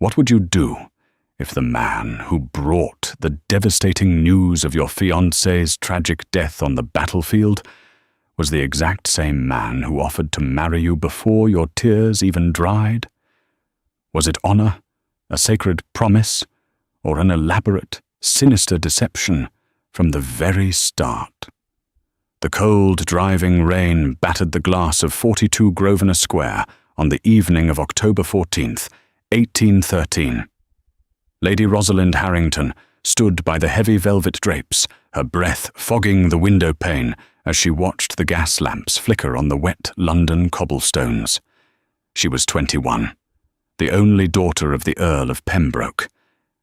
What would you do if the man who brought the devastating news of your fiancé's tragic death on the battlefield was the exact same man who offered to marry you before your tears even dried? Was it honor, a sacred promise, or an elaborate, sinister deception from the very start? The cold, driving rain battered the glass of 42 Grosvenor Square on the evening of October 14th, 1813. Lady Rosalind Harrington stood by the heavy velvet drapes, her breath fogging the window pane as she watched the gas lamps flicker on the wet London cobblestones. She was 21, the only daughter of the Earl of Pembroke,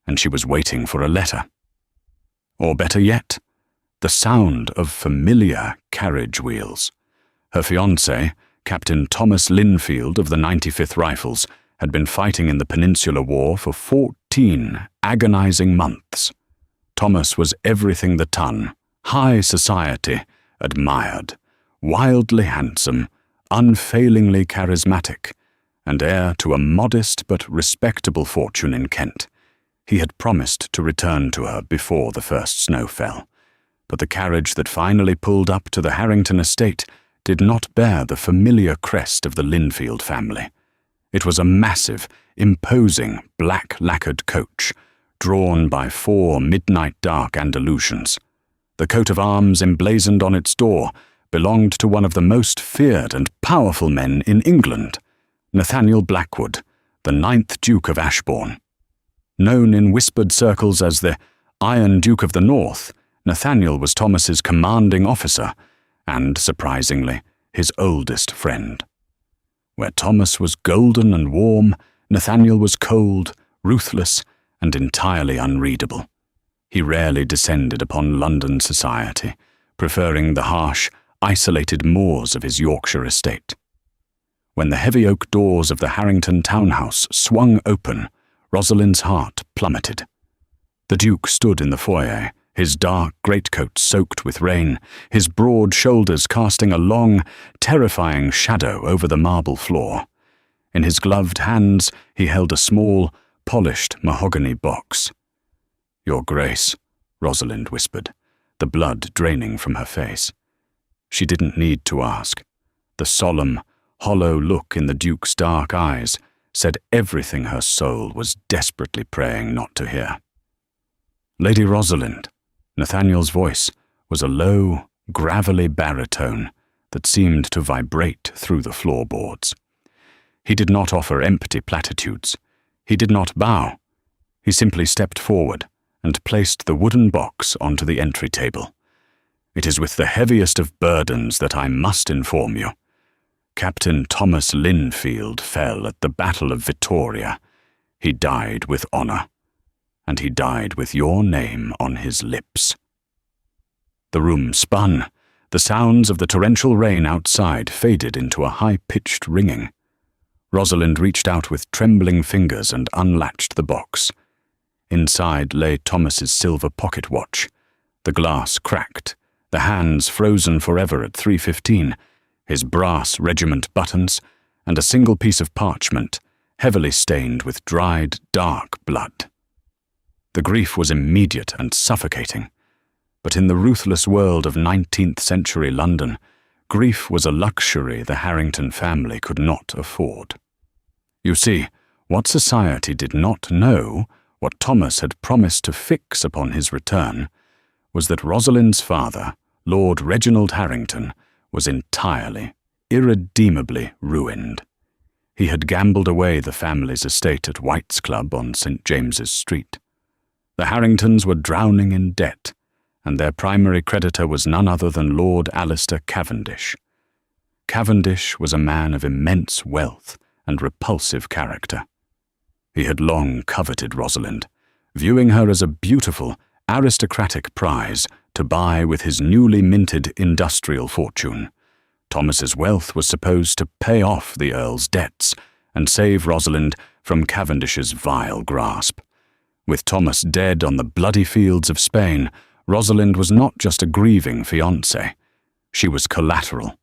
and she was waiting for a letter. Or better yet, the sound of familiar carriage wheels. Her fiancé, Captain Thomas Linfield of the 95th Rifles, had been fighting in the Peninsular War for 14 agonizing months. Thomas was everything the ton, high society, admired, wildly handsome, unfailingly charismatic, and heir to a modest but respectable fortune in Kent. He had promised to return to her before the first snow fell, but the carriage that finally pulled up to the Harrington estate did not bear the familiar crest of the Linfield family. It was a massive, imposing, black-lacquered coach, drawn by 4 midnight dark Andalusians. The coat of arms emblazoned on its door belonged to one of the most feared and powerful men in England, Nathaniel Blackwood, the 9th Duke of Ashbourne. Known in whispered circles as the Iron Duke of the North, Nathaniel was Thomas's commanding officer and, surprisingly, his oldest friend. Where Thomas was golden and warm, Nathaniel was cold, ruthless, and entirely unreadable. He rarely descended upon London society, preferring the harsh, isolated moors of his Yorkshire estate. When the heavy oak doors of the Harrington townhouse swung open, Rosalind's heart plummeted. The Duke stood in the foyer, his dark greatcoat soaked with rain, his broad shoulders casting a long, terrifying shadow over the marble floor. In his gloved hands he held a small, polished mahogany box. "Your Grace," Rosalind whispered, the blood draining from her face. She didn't need to ask. The solemn, hollow look in the Duke's dark eyes said everything her soul was desperately praying not to hear. "Lady Rosalind," Nathaniel's voice was a low, gravelly baritone that seemed to vibrate through the floorboards. He did not offer empty platitudes. He did not bow. He simply stepped forward and placed the wooden box onto the entry table. "It is with the heaviest of burdens that I must inform you. Captain Thomas Linfield fell at the Battle of Vittoria. He died with honor, and he died with your name on his lips." The room spun. The sounds of the torrential rain outside faded into a high-pitched ringing. Rosalind reached out with trembling fingers and unlatched the box. Inside lay Thomas's silver pocket watch. The glass cracked, the hands frozen forever at 3:15, his brass regiment buttons, and a single piece of parchment, heavily stained with dried, dark blood. The grief was immediate and suffocating, but in the ruthless world of 19th century London, grief was a luxury the Harrington family could not afford. You see, what society did not know, what Thomas had promised to fix upon his return, was that Rosalind's father, Lord Reginald Harrington, was entirely, irredeemably ruined. He had gambled away the family's estate at White's Club on St. James's Street. The Harringtons were drowning in debt, and their primary creditor was none other than Lord Alistair Cavendish. Cavendish was a man of immense wealth and repulsive character. He had long coveted Rosalind, viewing her as a beautiful, aristocratic prize to buy with his newly minted industrial fortune. Thomas's wealth was supposed to pay off the Earl's debts and save Rosalind from Cavendish's vile grasp. With Thomas dead on the bloody fields of Spain, Rosalind was not just a grieving fiancé. She was collateral.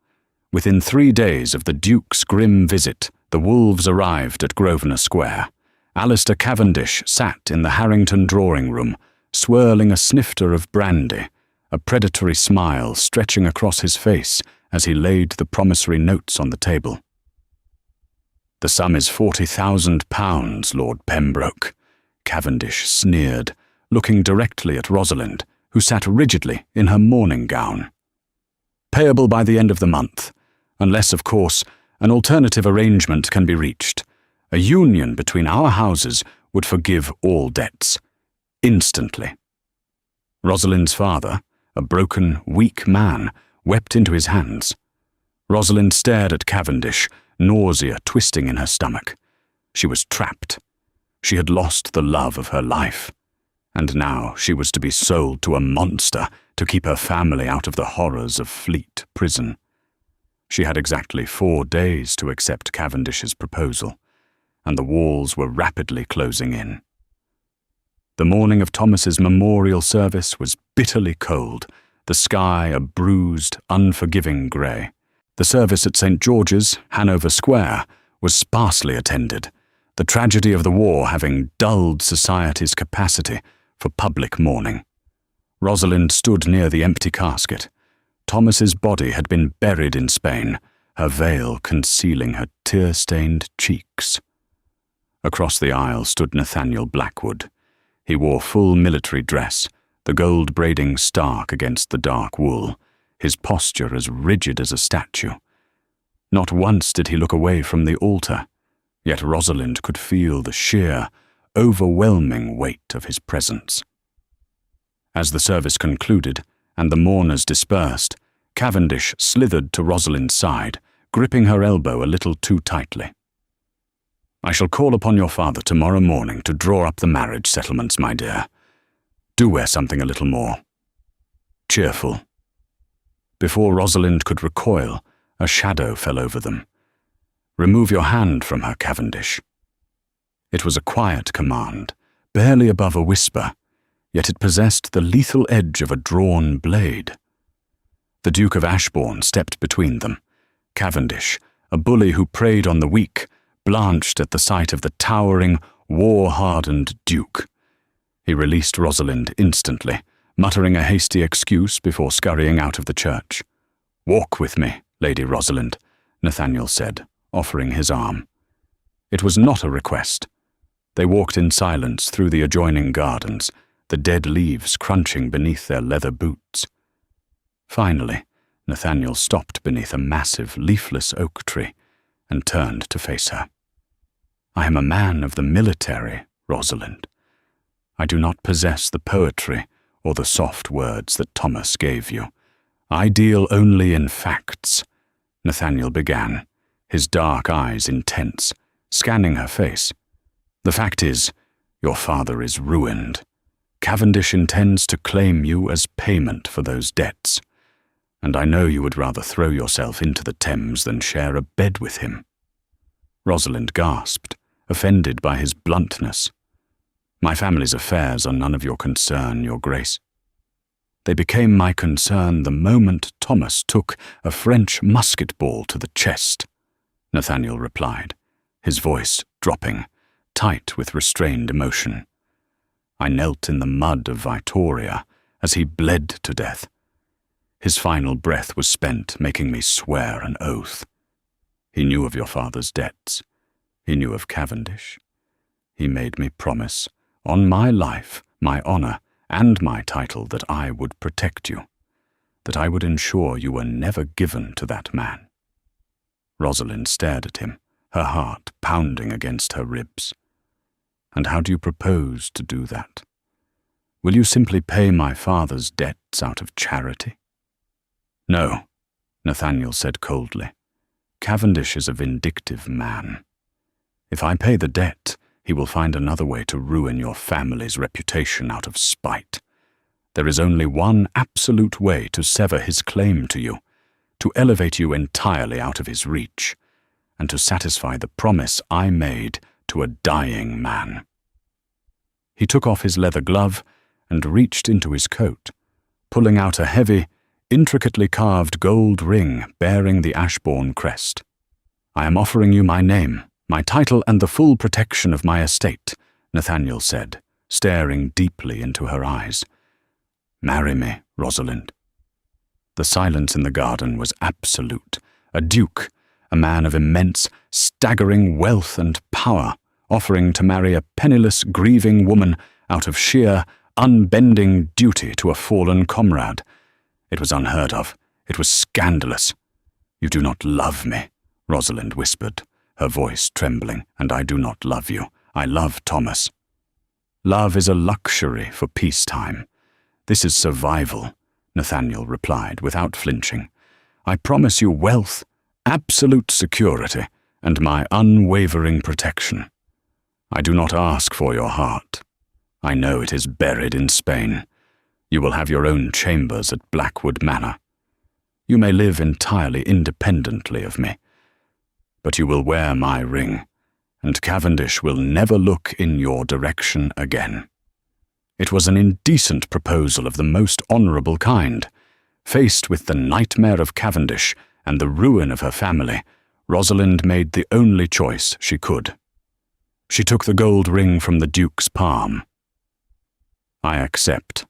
Within 3 days of the Duke's grim visit, the wolves arrived at Grosvenor Square, Alistair Cavendish sat in the Harrington drawing-room, swirling a snifter of brandy, a predatory smile stretching across his face as he laid the promissory notes on the table. "The sum is £40,000, Lord Pembroke," Cavendish sneered, looking directly at Rosalind, who sat rigidly in her morning gown. "Payable by the end of the month, unless, of course, an alternative arrangement can be reached. A union between our houses would forgive all debts. Instantly." Rosalind's father, a broken, weak man, wept into his hands. Rosalind stared at Cavendish, nausea twisting in her stomach. She was trapped. She had lost the love of her life. And now she was to be sold to a monster to keep her family out of the horrors of Fleet Prison. She had exactly 4 days to accept Cavendish's proposal, and the walls were rapidly closing in. The morning of Thomas's memorial service was bitterly cold, the sky a bruised, unforgiving grey. The service at St. George's, Hanover Square, was sparsely attended, the tragedy of the war having dulled society's capacity for public mourning. Rosalind stood near the empty casket. Thomas's body had been buried in Spain, her veil concealing her tear-stained cheeks. Across the aisle stood Nathaniel Blackwood. He wore full military dress, the gold braiding stark against the dark wool, his posture as rigid as a statue. Not once did he look away from the altar, yet Rosalind could feel the sheer, overwhelming weight of his presence. As the service concluded and the mourners dispersed, Cavendish slithered to Rosalind's side, gripping her elbow a little too tightly. "I shall call upon your father tomorrow morning to draw up the marriage settlements, my dear. Do wear something a little more cheerful." Before Rosalind could recoil, a shadow fell over them. "Remove your hand from her, Cavendish." It was a quiet command, barely above a whisper, yet it possessed the lethal edge of a drawn blade. The Duke of Ashbourne stepped between them. Cavendish, a bully who preyed on the weak, blanched at the sight of the towering, war-hardened Duke. He released Rosalind instantly, muttering a hasty excuse before scurrying out of the church. "Walk with me, Lady Rosalind," Nathaniel said, offering his arm. It was not a request. They walked in silence through the adjoining gardens, the dead leaves crunching beneath their leather boots. Finally, Nathaniel stopped beneath a massive, leafless oak tree and turned to face her. "I am a man of the military, Rosalind. I do not possess the poetry or the soft words that Thomas gave you. I deal only in facts," Nathaniel began, his dark eyes intense, scanning her face. "The fact is, your father is ruined. Cavendish intends to claim you as payment for those debts, and I know you would rather throw yourself into the Thames than share a bed with him." Rosalind gasped, offended by his bluntness. "My family's affairs are none of your concern, Your Grace." "They became my concern the moment Thomas took a French musket ball to the chest," Nathaniel replied, his voice dropping, tight with restrained emotion. "I knelt in the mud of Vittoria as he bled to death. His final breath was spent making me swear an oath. He knew of your father's debts. He knew of Cavendish. He made me promise, on my life, my honour, and my title, that I would protect you, that I would ensure you were never given to that man." Rosalind stared at him, her heart pounding against her ribs. "And how do you propose to do that? Will you simply pay my father's debts out of charity?" "No," Nathaniel said coldly. "Cavendish is a vindictive man. If I pay the debt, he will find another way to ruin your family's reputation out of spite. There is only one absolute way to sever his claim to you, to elevate you entirely out of his reach, and to satisfy the promise I made to a dying man." He took off his leather glove and reached into his coat, pulling out a heavy, intricately carved gold ring bearing the Ashbourne crest. "I am offering you my name, My title and the full protection of my estate, Nathaniel said, staring deeply into her eyes. Marry me, Rosalind. The silence in the garden was absolute. A duke, a man of immense, staggering wealth and power, offering to marry a penniless, grieving woman out of sheer, unbending duty to a fallen comrade. It was unheard of. It was scandalous. You do not love me, Rosalind whispered, her voice trembling, and I do not love you. I love Thomas. Love is a luxury for peacetime. This is survival, Nathaniel replied without flinching. I promise you wealth, absolute security, and my unwavering protection. I do not ask for your heart. I know it is buried in Spain. You will have your own chambers at Blackwood Manor. You may live entirely independently of me, but you will wear my ring, and Cavendish will never look in your direction again. It was an indecent proposal of the most honourable kind. Faced with the nightmare of Cavendish and the ruin of her family, Rosalind made the only choice she could. She took the gold ring from the Duke's palm. I accept.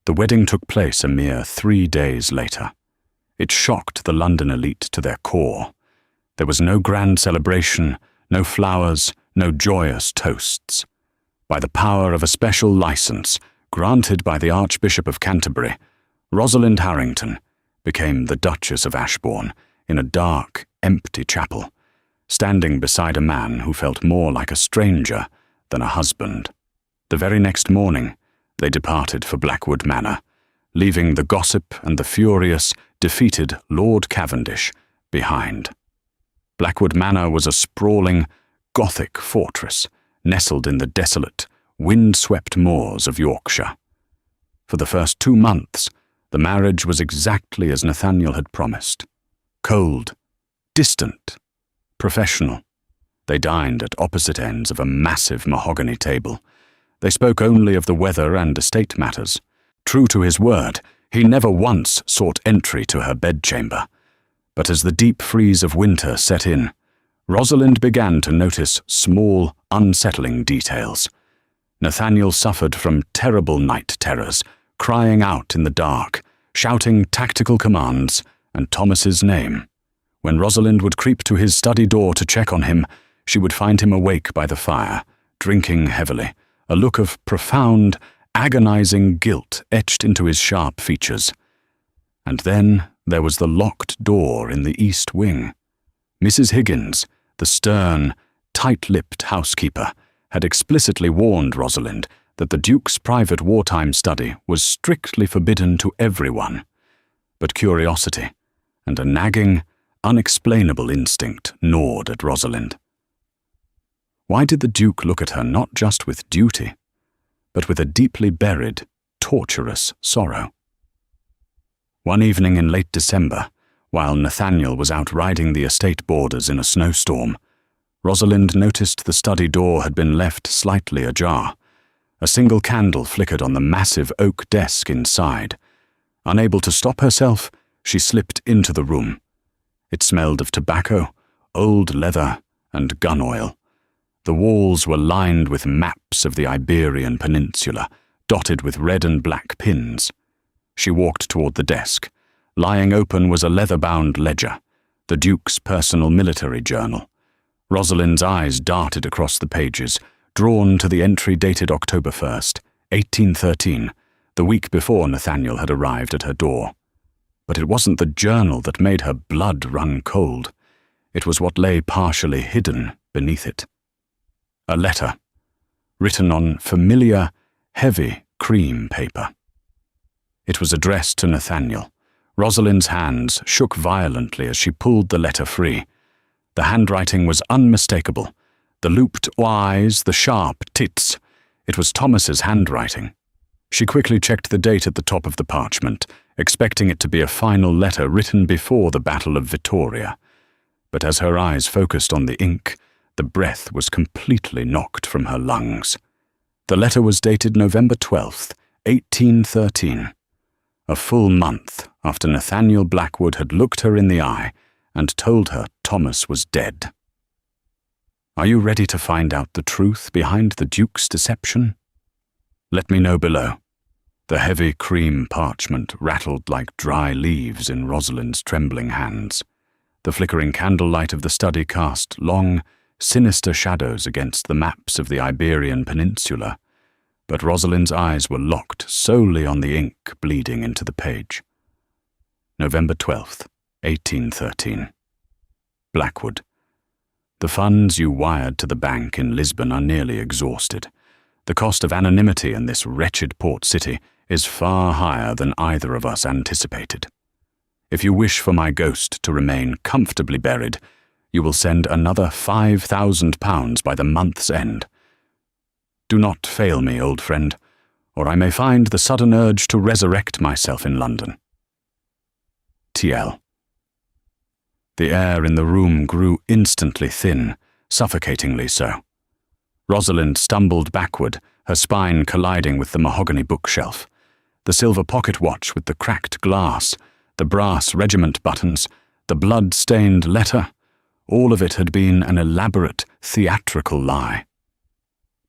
The wedding took place a mere 3 days later. It shocked the London elite to their core. There was no grand celebration, no flowers, no joyous toasts. By the power of a special license granted by the Archbishop of Canterbury, Rosalind Harrington became the Duchess of Ashbourne in a dark, empty chapel, standing beside a man who felt more like a stranger than a husband. The very next morning, they departed for Blackwood Manor, leaving the gossip and the furious, defeated Lord Cavendish behind. Blackwood Manor was a sprawling, Gothic fortress nestled in the desolate, wind-swept moors of Yorkshire. For the first 2 months, the marriage was exactly as Nathaniel had promised. Cold, distant, professional. They dined at opposite ends of a massive mahogany table. They spoke only of the weather and estate matters. True to his word, he never once sought entry to her bedchamber. But as the deep freeze of winter set in, Rosalind began to notice small, unsettling details. Nathaniel suffered from terrible night terrors, crying out in the dark, shouting tactical commands, and Thomas's name. When Rosalind would creep to his study door to check on him, she would find him awake by the fire, drinking heavily, a look of profound, agonizing guilt etched into his sharp features. And then there was the locked door in the east wing. Mrs. Higgins, the stern, tight-lipped housekeeper, had explicitly warned Rosalind that the Duke's private wartime study was strictly forbidden to everyone. But curiosity and a nagging, unexplainable instinct gnawed at Rosalind. Why did the Duke look at her not just with duty, but with a deeply buried, torturous sorrow? One evening in late December, while Nathaniel was out riding the estate borders in a snowstorm, Rosalind noticed the study door had been left slightly ajar. A single candle flickered on the massive oak desk inside. Unable to stop herself, she slipped into the room. It smelled of tobacco, old leather, and gun oil. The walls were lined with maps of the Iberian Peninsula, dotted with red and black pins. She walked toward the desk. Lying open was a leather-bound ledger, the Duke's personal military journal. Rosalind's eyes darted across the pages, drawn to the entry dated October 1st, 1813, the week before Nathaniel had arrived at her door. But it wasn't the journal that made her blood run cold. It was what lay partially hidden beneath it. A letter, written on familiar, heavy cream paper. It was addressed to Nathaniel. Rosalind's hands shook violently as she pulled the letter free. The handwriting was unmistakable. The looped Y's, the sharp tits. It was Thomas's handwriting. She quickly checked the date at the top of the parchment, expecting it to be a final letter written before the Battle of Vittoria. But as her eyes focused on the ink, the breath was completely knocked from her lungs. The letter was dated November 12th, 1813. A full month after Nathaniel Blackwood had looked her in the eye and told her Thomas was dead. Are you ready to find out the truth behind the Duke's deception? Let me know below. The heavy cream parchment rattled like dry leaves in Rosalind's trembling hands. The flickering candlelight of the study cast long, sinister shadows against the maps of the Iberian Peninsula, but Rosalind's eyes were locked solely on the ink bleeding into the page. November 12th, 1813. Blackwood. The funds you wired to the bank in Lisbon are nearly exhausted. The cost of anonymity in this wretched port city is far higher than either of us anticipated. If you wish for my ghost to remain comfortably buried, you will send another £5,000 by the month's end. Do not fail me, old friend, or I may find the sudden urge to resurrect myself in London. T.L. The air in the room grew instantly thin, suffocatingly so. Rosalind stumbled backward, her spine colliding with the mahogany bookshelf. The silver pocket watch with the cracked glass, the brass regiment buttons, the blood-stained letter, all of it had been an elaborate, theatrical lie.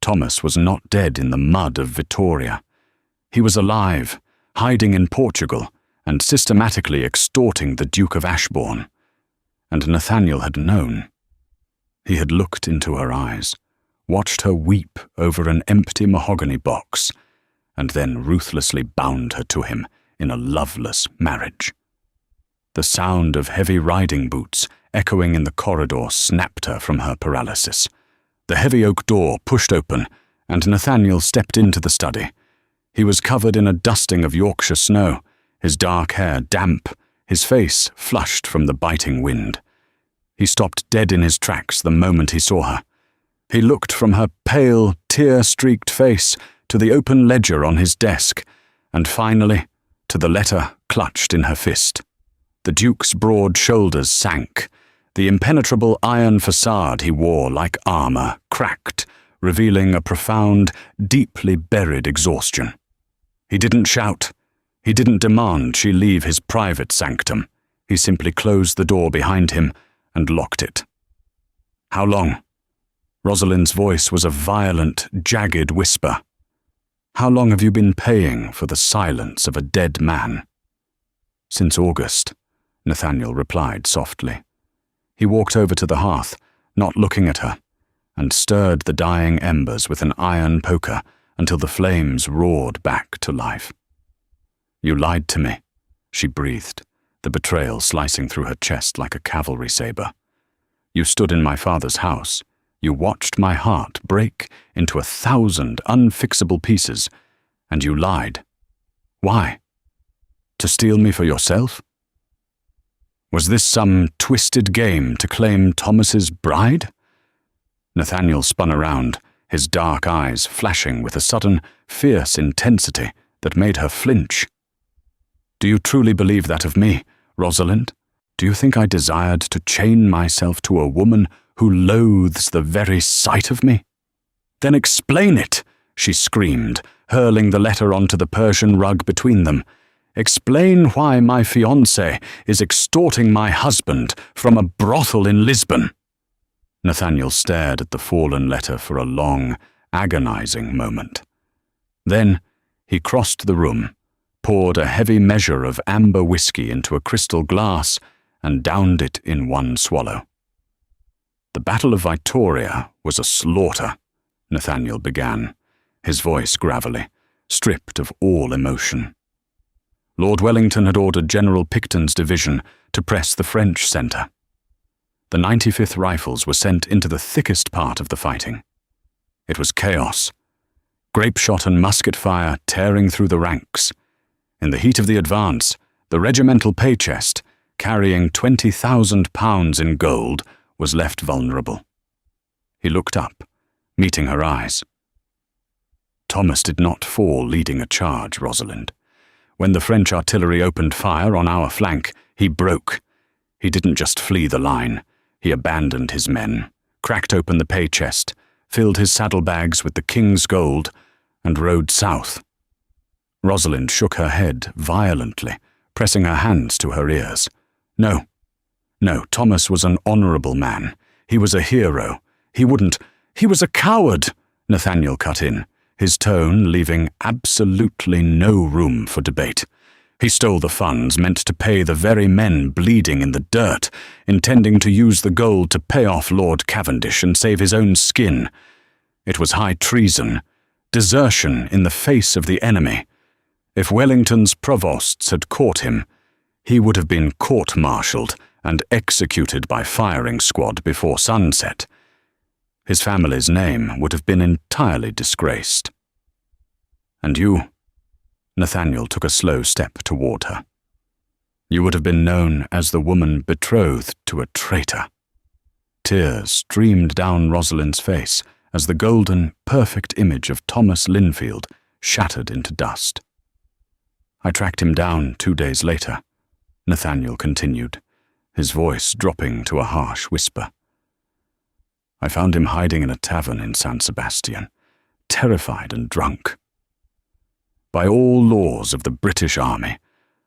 Thomas was not dead in the mud of Vittoria. He was alive, hiding in Portugal, and systematically extorting the Duke of Ashbourne. And Nathaniel had known. He had looked into her eyes, watched her weep over an empty mahogany box, and then ruthlessly bound her to him in a loveless marriage. The sound of heavy riding boots echoing in the corridor snapped her from her paralysis. The heavy oak door pushed open, and Nathaniel stepped into the study. He was covered in a dusting of Yorkshire snow, his dark hair damp, his face flushed from the biting wind. He stopped dead in his tracks the moment he saw her. He looked from her pale, tear-streaked face to the open ledger on his desk, and finally to the letter clutched in her fist. The Duke's broad shoulders sank. The impenetrable iron facade he wore like armor cracked, revealing a profound, deeply buried exhaustion. He didn't shout. He didn't demand she leave his private sanctum. He simply closed the door behind him and locked it. How long? Rosalind's voice was a violent, jagged whisper. How long have you been paying for the silence of a dead man? Since August, Nathaniel replied softly. He walked over to the hearth, not looking at her, and stirred the dying embers with an iron poker until the flames roared back to life. You lied to me, she breathed, the betrayal slicing through her chest like a cavalry saber. You stood in my father's house. You watched my heart break into 1,000 unfixable pieces, and you lied. Why? To steal me for yourself? Was this some twisted game to claim Thomas's bride? Nathaniel spun around, his dark eyes flashing with a sudden, fierce intensity that made her flinch. Do you truly believe that of me, Rosalind? Do you think I desired to chain myself to a woman who loathes the very sight of me? Then explain it, she screamed, hurling the letter onto the Persian rug between them. Explain why my fiancé is extorting my husband from a brothel in Lisbon. Nathaniel stared at the fallen letter for a long, agonizing moment. Then he crossed the room, poured a heavy measure of amber whiskey into a crystal glass, and downed it in one swallow. The Battle of Vittoria was a slaughter, Nathaniel began, his voice gravelly, stripped of all emotion. Lord Wellington had ordered General Picton's division to press the French centre. The 95th Rifles were sent into the thickest part of the fighting. It was chaos. Grape shot and musket fire tearing through the ranks. In the heat of the advance, the regimental pay chest, carrying £20,000 in gold, was left vulnerable. He looked up, meeting her eyes. Thomas did not fall leading a charge, Rosalind. When the French artillery opened fire on our flank, he broke. He didn't just flee the line. He abandoned his men, cracked open the pay chest, filled his saddlebags with the king's gold, and rode south. Rosalind shook her head violently, pressing her hands to her ears. No, Thomas was an honourable man. He was a hero. He wouldn't. He was a coward, Nathaniel cut in, his tone leaving absolutely no room for debate. He stole the funds meant to pay the very men bleeding in the dirt, intending to use the gold to pay off Lord Cavendish and save his own skin. It was high treason, desertion in the face of the enemy. If Wellington's provosts had caught him, he would have been court-martialed and executed by firing squad before sunset. His family's name would have been entirely disgraced. And you, Nathaniel took a slow step toward her. You would have been known as the woman betrothed to a traitor. Tears streamed down Rosalind's face as the golden, perfect image of Thomas Linfield shattered into dust. I tracked him down 2 days later, Nathaniel continued, his voice dropping to a harsh whisper. I found him hiding in a tavern in San Sebastian, terrified and drunk. By all laws of the British Army,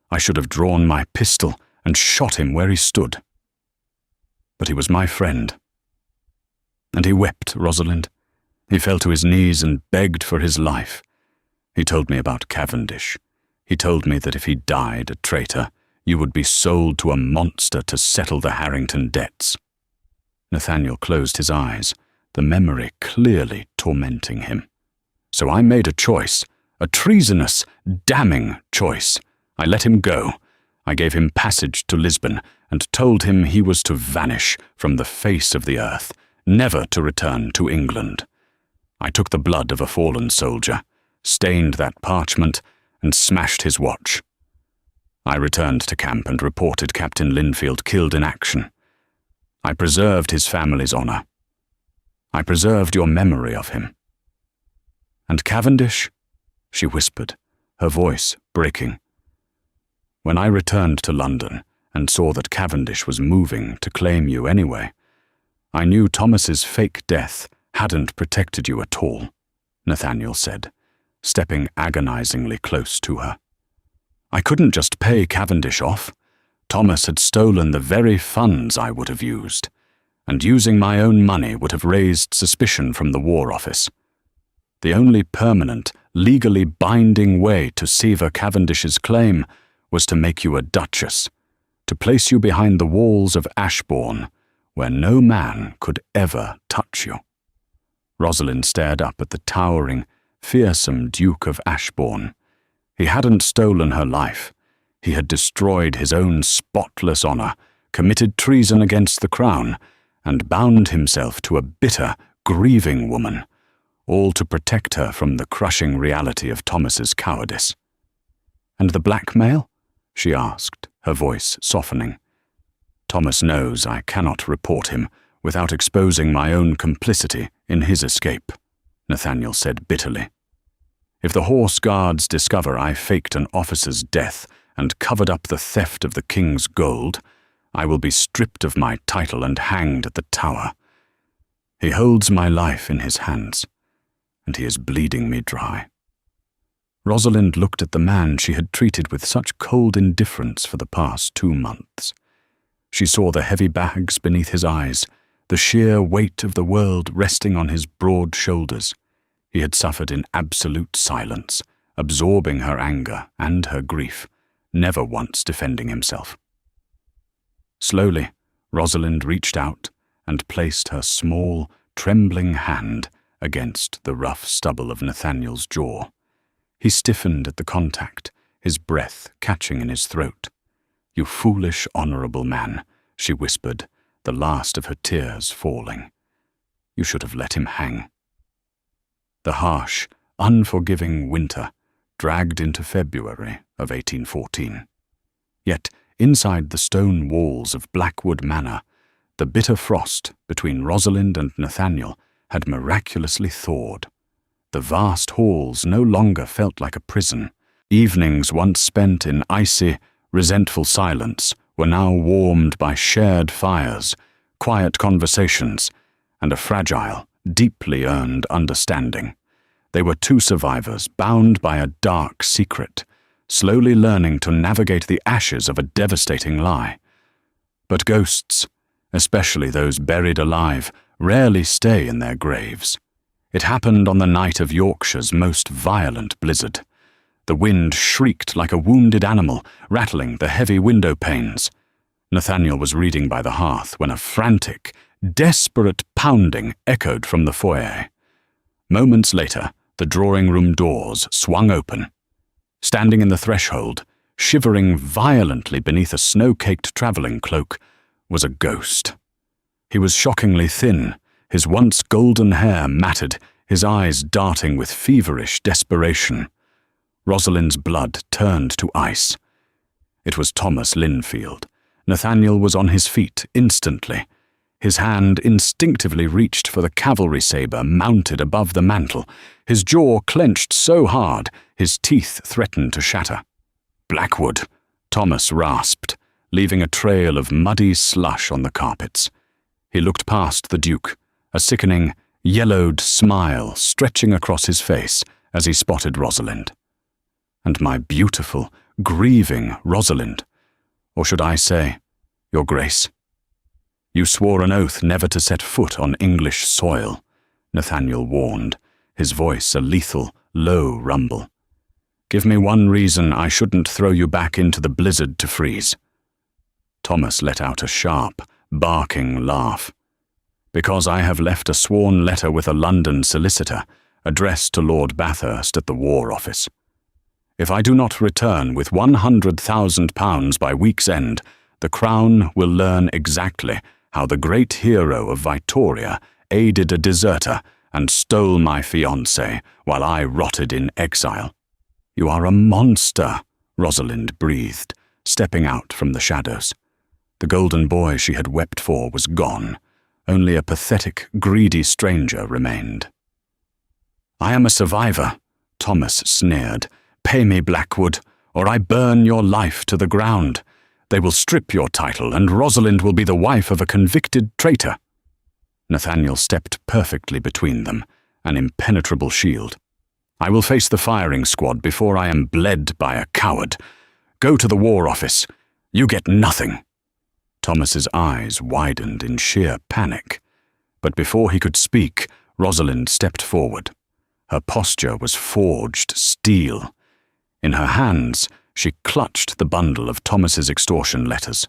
I should have drawn my pistol and shot him where he stood. But he was my friend. And he wept, Rosalind. He fell to his knees and begged for his life. He told me about Cavendish. He told me that if he died a traitor, you would be sold to a monster to settle the Harrington debts. Nathaniel closed his eyes, the memory clearly tormenting him. So I made a choice, a treasonous, damning choice. I let him go. I gave him passage to Lisbon and told him he was to vanish from the face of the earth, never to return to England. I took the blood of a fallen soldier, stained that parchment, and smashed his watch. I returned to camp and reported Captain Linfield killed in action. I preserved his family's honour. I preserved your memory of him. And Cavendish? She whispered, her voice breaking. When I returned to London and saw that Cavendish was moving to claim you anyway, I knew Thomas's fake death hadn't protected you at all, Nathaniel said, stepping agonizingly close to her. I couldn't just pay Cavendish off. Thomas had stolen the very funds I would have used, and using my own money would have raised suspicion from the War Office. The only permanent, legally binding way to sever Cavendish's claim was to make you a duchess, to place you behind the walls of Ashbourne, where no man could ever touch you. Rosalind stared up at the towering, fearsome Duke of Ashbourne. He hadn't stolen her life. He had destroyed his own spotless honour, committed treason against the crown, and bound himself to a bitter, grieving woman, all to protect her from the crushing reality of Thomas's cowardice. And the blackmail? She asked, her voice softening. Thomas knows I cannot report him without exposing my own complicity in his escape, Nathaniel said bitterly. If the Horse Guards discover I faked an officer's death and covered up the theft of the king's gold, I will be stripped of my title and hanged at the Tower. He holds my life in his hands, and he is bleeding me dry. Rosalind looked at the man she had treated with such cold indifference for the past 2 months. She saw the heavy bags beneath his eyes, the sheer weight of the world resting on his broad shoulders. He had suffered in absolute silence, absorbing her anger and her grief, never once defending himself. Slowly, Rosalind reached out and placed her small, trembling hand against the rough stubble of Nathaniel's jaw. He stiffened at the contact, his breath catching in his throat. "You foolish, honourable man," she whispered, the last of her tears falling. "You should have let him hang." The harsh, unforgiving winter dragged into February of 1814. Yet, inside the stone walls of Blackwood Manor, the bitter frost between Rosalind and Nathaniel had miraculously thawed. The vast halls no longer felt like a prison. Evenings once spent in icy, resentful silence were now warmed by shared fires, quiet conversations, and a fragile, deeply earned understanding. They were two survivors bound by a dark secret, slowly learning to navigate the ashes of a devastating lie. But ghosts, especially those buried alive, rarely stay in their graves. It happened on the night of Yorkshire's most violent blizzard. The wind shrieked like a wounded animal, rattling the heavy window panes. Nathaniel was reading by the hearth when a frantic, desperate pounding echoed from the foyer. Moments later, the drawing-room doors swung open. Standing in the threshold, shivering violently beneath a snow-caked travelling cloak, was a ghost. He was shockingly thin, his once golden hair matted, his eyes darting with feverish desperation. Rosalind's blood turned to ice. It was Thomas Linfield. Nathaniel was on his feet instantly. His hand instinctively reached for the cavalry sabre mounted above the mantel. His jaw clenched so hard, his teeth threatened to shatter. "Blackwood," Thomas rasped, leaving a trail of muddy slush on the carpets. He looked past the Duke, a sickening, yellowed smile stretching across his face as he spotted Rosalind. And my beautiful, grieving Rosalind, or should I say, Your Grace. You swore an oath never to set foot on English soil, Nathaniel warned, his voice a lethal, low rumble. Give me one reason I shouldn't throw you back into the blizzard to freeze. Thomas let out a sharp, barking laugh. Because I have left a sworn letter with a London solicitor, addressed to Lord Bathurst at the War Office. If I do not return with £100,000 by week's end, the Crown will learn exactly how the great hero of Victoria aided a deserter and stole my fiancé while I rotted in exile. You are a monster, Rosalind breathed, stepping out from the shadows. The golden boy she had wept for was gone. Only a pathetic, greedy stranger remained. I am a survivor, Thomas sneered. Pay me, Blackwood, or I burn your life to the ground. They will strip your title, and Rosalind will be the wife of a convicted traitor. Nathaniel stepped perfectly between them, an impenetrable shield. I will face the firing squad before I am bled by a coward. Go to the War Office. You get nothing. Thomas's eyes widened in sheer panic. But before he could speak, Rosalind stepped forward. Her posture was forged steel. In her hands, she clutched the bundle of Thomas's extortion letters.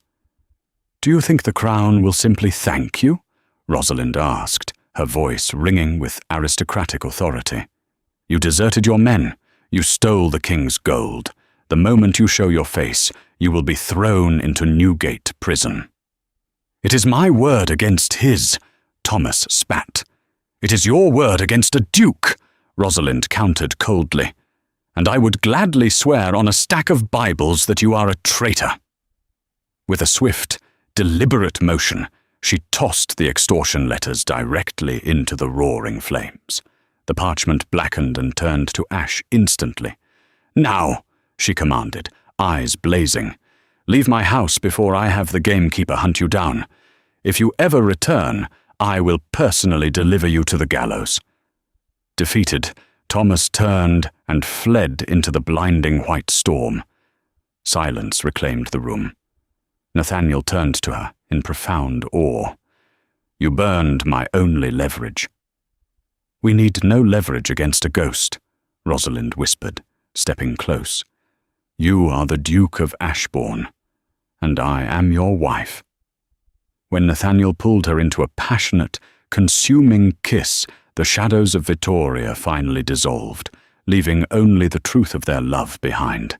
Do you think the Crown will simply thank you? Rosalind asked, her voice ringing with aristocratic authority. You deserted your men. You stole the king's gold. The moment you show your face, you will be thrown into Newgate prison. It is my word against his, Thomas spat. It is your word against a duke, Rosalind countered coldly. And I would gladly swear on a stack of Bibles that you are a traitor. With a swift, deliberate motion, she tossed the extortion letters directly into the roaring flames. The parchment blackened and turned to ash instantly. Now, she commanded, eyes blazing. Leave my house before I have the gamekeeper hunt you down. If you ever return, I will personally deliver you to the gallows. Defeated, Thomas turned and fled into the blinding white storm. Silence reclaimed the room. Nathaniel turned to her in profound awe. You burned my only leverage. We need no leverage against a ghost, Rosalind whispered, stepping close. You are the Duke of Ashbourne, and I am your wife. When Nathaniel pulled her into a passionate, consuming kiss, the shadows of Vittoria finally dissolved, leaving only the truth of their love behind.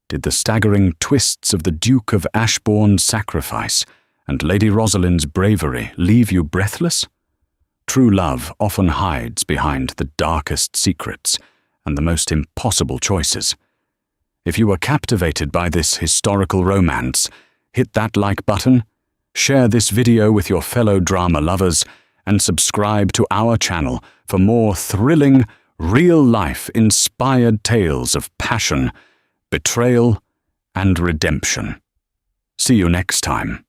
Did the staggering twists of the Duke of Ashbourne's sacrifice and Lady Rosalind's bravery leave you breathless? True love often hides behind the darkest secrets and the most impossible choices. If you were captivated by this historical romance, hit that like button, share this video with your fellow drama lovers, and subscribe to our channel for more thrilling, real-life inspired tales of passion, betrayal, and redemption. See you next time.